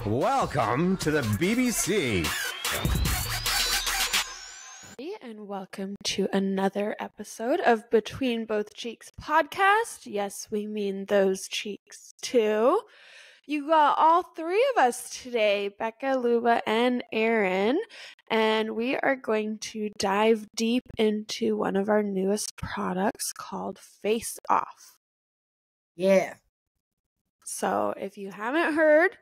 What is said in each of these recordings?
Welcome to the BBC. And welcome to another episode of Between Both Cheeks podcast. Yes, we mean those cheeks too. You got all three of us today, Becca, Luba, and Aaron, and we are going to dive deep into one of our newest products called Face Off. Yeah. So if you haven't heard,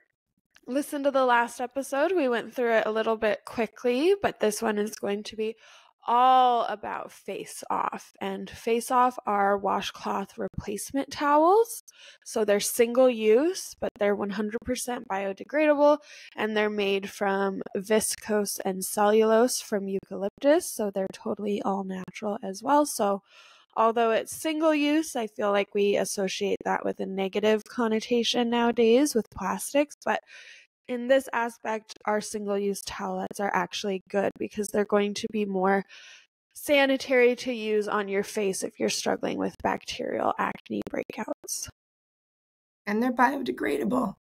listen to the last episode. We went through it a little bit quickly, but this one is going to be all about Face Off. And Face Off are washcloth replacement towels. So they're single use, but they're 100% biodegradable, and they're made from viscose and cellulose from eucalyptus. So they're totally all natural as well. So although it's single use, I feel like we associate that with a negative connotation nowadays with plastics, but in this aspect, our single-use towelettes are actually good because they're going to be more sanitary to use on your face if you're struggling with bacterial acne breakouts. And they're biodegradable.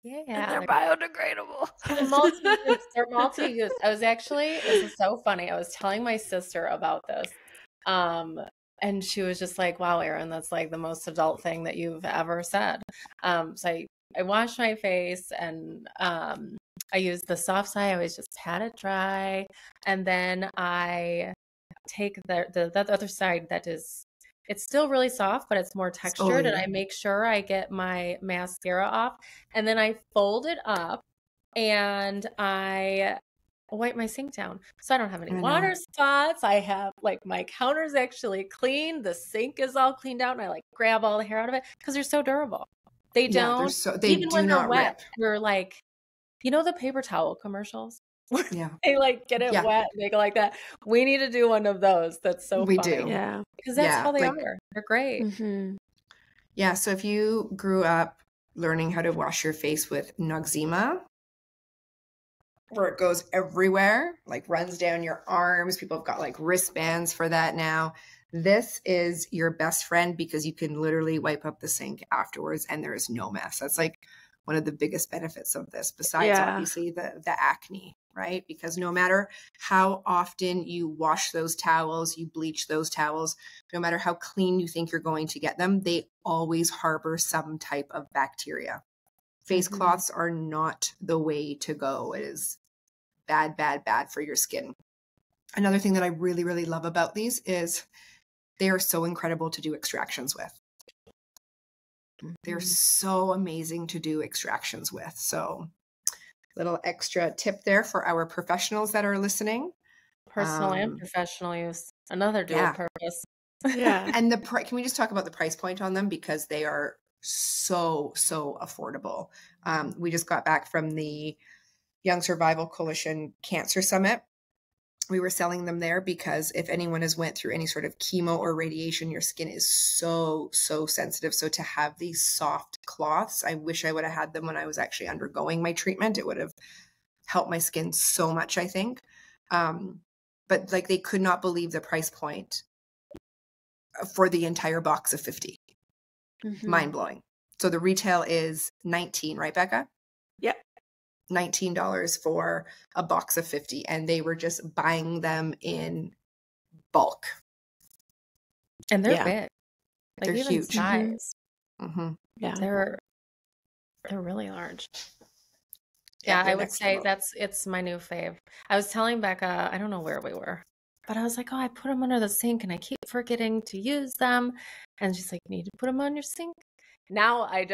Yeah. And they're biodegradable. They're multi-use. They're multi-use. This is so funny. I was telling my sister about this. And she was just like, wow, Erin, that's like the most adult thing that you've ever said. So I wash my face and I use the soft side. I always just pat it dry. And then I take the other side that is, it's still really soft, but it's more textured. And I make sure I get my mascara off. And then I fold it up and I wipe my sink down. So I don't have any water spots. I have like my counter's actually clean. The sink is all cleaned out and I like grab all the hair out of it because they're so durable. They don't, even when they're wet, they're like, you know, the paper towel commercials? Yeah. They like get it wet and they go like that. We need to do one of those. That's so funny. We do. Yeah. Because that's how they are. They're great. Mm-hmm. Yeah. So if you grew up learning how to wash your face with Noxzema, where it goes everywhere, like runs down your arms, people have got like wristbands for that now. This is your best friend because you can literally wipe up the sink afterwards and there is no mess. That's like one of the biggest benefits of this, besides obviously the acne, right? Because no matter how often you wash those towels, you bleach those towels, no matter how clean you think you're going to get them, they always harbor some type of bacteria. Face cloths are not the way to go. It is bad, bad, bad for your skin. Another thing that I really, really love about these is they are so incredible to do extractions with. They're so amazing to do extractions with. So little extra tip there for our professionals that are listening. Personal and professional use. Another dual purpose. Yeah. And can we just talk about the price point on them? Because they are so affordable. We just got back from the Young Survival Coalition Cancer Summit. We were selling them there because if anyone has went through any sort of chemo or radiation, your skin is so sensitive. So to have these soft cloths, I wish I would have had them when I was actually undergoing my treatment. It would have helped my skin so much, I think. But like they could not believe the price point for the entire box of 50. Mind blowing. So the retail is $19, right, Becca? Yep. $19 for a box of 50, and they were just buying them in bulk. And they're big. Like they're even huge. size. Yeah. They're really large. Yeah, I would say it's my new fave. I was telling Becca, I don't know where we were, but I was like, oh, I put them under the sink and I keep forgetting to use them. And she's like, you need to put them on your sink. Now I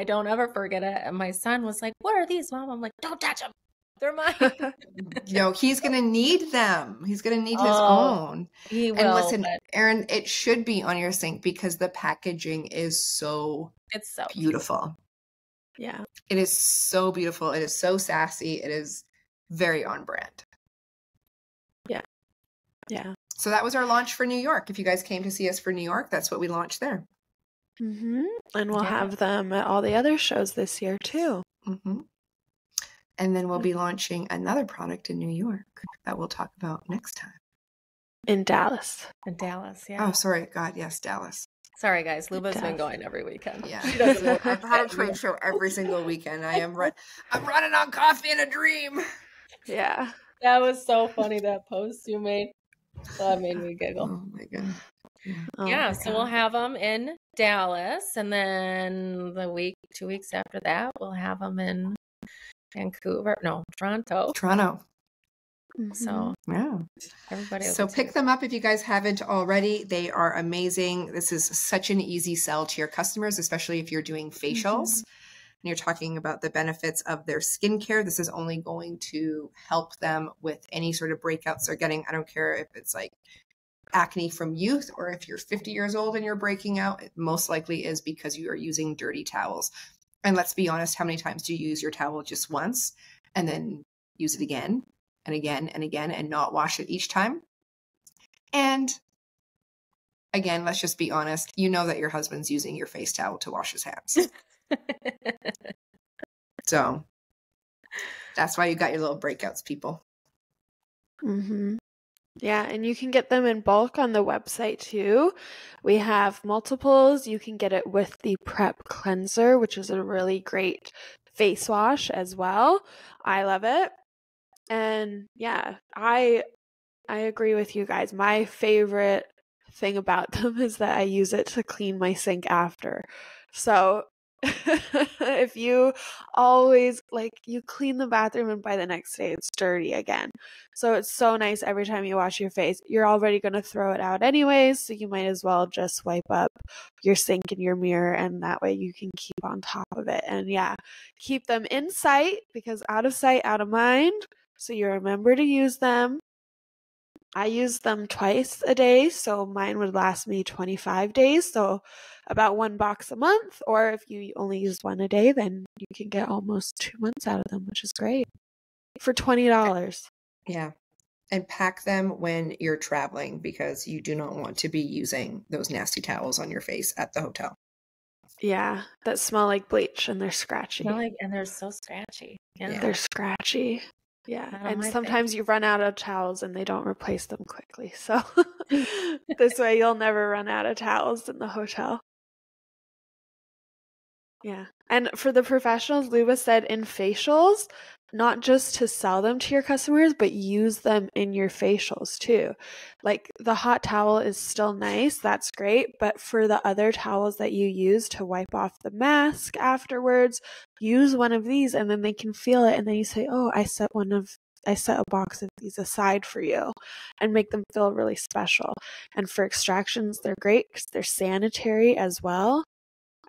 don't ever forget it. And my son was like, what are these, Mom? I'm like, don't touch them. They're mine. No, he's going to need them. He's going to need his own. He will. And listen, Erin, it should be on your sink because the packaging is it's so beautiful. Yeah. It is so beautiful. It is so sassy. It is very on brand. Yeah. Yeah. So that was our launch for New York. If you guys came to see us for New York, that's what we launched there. And we'll have them at all the other shows this year too. And then we'll be launching another product in New York that we'll talk about next time. In Dallas. In Dallas, yeah. Oh, sorry. God, yes, Dallas. Sorry, guys. Luba's Tough. been going every weekend. Yeah. She doesn't know I've had a trade show every single weekend. I'm running on coffee in a dream. Yeah. That was so funny, that post you made. That made me giggle. Oh my God. Oh Yeah, my so we'll God. have them in Dallas, and then 2 weeks after that, we'll have them in Toronto. So Yeah. everybody. So pick them up if you guys haven't already. They are amazing. This is such an easy sell to your customers, especially if you're doing facials and you're talking about the benefits of their skincare. This is only going to help them with any sort of breakouts they're getting. I don't care if it's like acne from youth or if you're 50 years old and you're breaking out, it most likely is because you are using dirty towels. And let's be honest, how many times do you use your towel just once and then use it again and again and again and not wash it each time? And again, let's just be honest. You know that your husband's using your face towel to wash his hands. So that's why you got your little breakouts, people. Yeah, and you can get them in bulk on the website too. We have multiples. You can get it with the Prep Cleanser, which is a really great face wash as well. I love it. And yeah, I agree with you guys. My favorite thing about them is that I use it to clean my sink after. So if you always you clean the bathroom and by the next day it's dirty again. So it's so nice every time you wash your face. You're already going to throw it out anyways, so you might as well just wipe up your sink and your mirror, and that way you can keep on top of it. And yeah, keep them in sight, because out of sight, out of mind. So you remember to use them. I use them twice a day, so mine would last me 25 days, so about 1 box a month. Or if you only use one a day, then you can get almost 2 months out of them, which is great for $20. Yeah. And pack them when you're traveling, because you do not want to be using those nasty towels on your face at the hotel. Yeah, that smell like bleach and they're scratchy. And they're so scratchy. Yeah. They're scratchy. Yeah, Not on and my sometimes you run out of towels and they don't replace them quickly. So this way you'll never run out of towels in the hotel. Yeah. And for the professionals, Luba said in facials, not just to sell them to your customers, but use them in your facials too. Like the hot towel is still nice, that's great, but for the other towels that you use to wipe off the mask afterwards, use one of these and then they can feel it, and then you say, "Oh, I set a box of these aside for you," and make them feel really special. And for extractions, they're great because they're sanitary as well.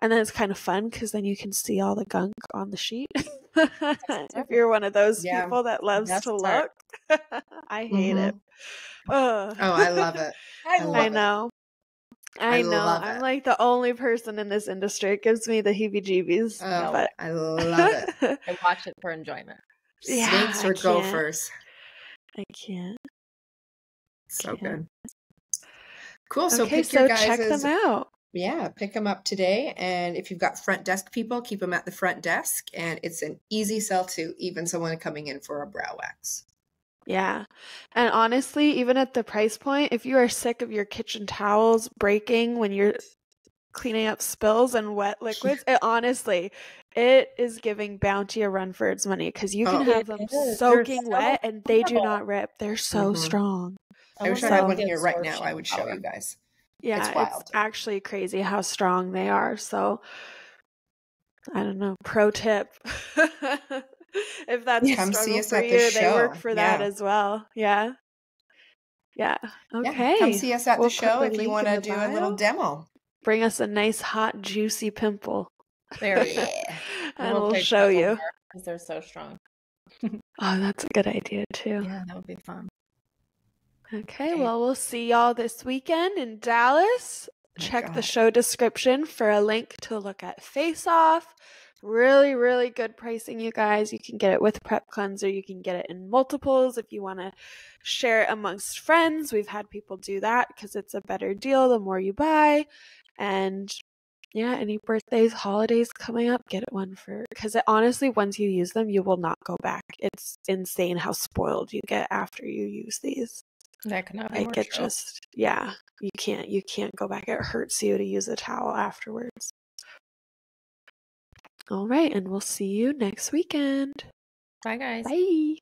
And then it's kind of fun because then you can see all the gunk on the sheet. If you're one of those people that loves to look. I hate it. Oh, I love it. I know. I know. love I'm it. like the only person in this industry. It gives me the heebie-jeebies. Oh, But I love it. I watch it for enjoyment. Yeah, Snakes I or can't. gophers. I can't. So Can't. good. Cool. So Okay, pick your so check guys' them out. Yeah, pick them up today. And if you've got front desk people, keep them at the front desk. And it's an easy sell to even someone coming in for a brow wax. Yeah. And honestly, even at the price point, if you are sick of your kitchen towels breaking when you're cleaning up spills and wet liquids, it is giving Bounty a run for its money, because you can have them soaking wet and they do not rip. They're so strong. I wish I had one here right now. I would show you guys. Yeah, it's actually crazy how strong they are. So, I don't know. Pro tip. If that's a Come see struggle us for at the you, show. they work for that as well. Yeah. Yeah. Okay. Yeah, come see us at We'll the show put if the you link want in to the do a little bio. demo. Bring us a nice, hot, juicy pimple. There we go. And we'll show you. Because they're so strong. Oh, that's a good idea, too. Yeah, that would be fun. Okay, well, we'll see y'all this weekend in Dallas. Check the show description for a link to look at Face Off. Really, really good pricing, you guys. You can get it with Prep Cleanser. You can get it in multiples if you want to share it amongst friends. We've had people do that because it's a better deal the more you buy. And yeah, any birthdays, holidays coming up, get it one for, because honestly, once you use them, you will not go back. It's insane how spoiled you get after you use these. That cannot be Like more it true. just, yeah, you can't go back. It hurts you to use a towel afterwards. All right, and we'll see you next weekend. Bye, guys. Bye.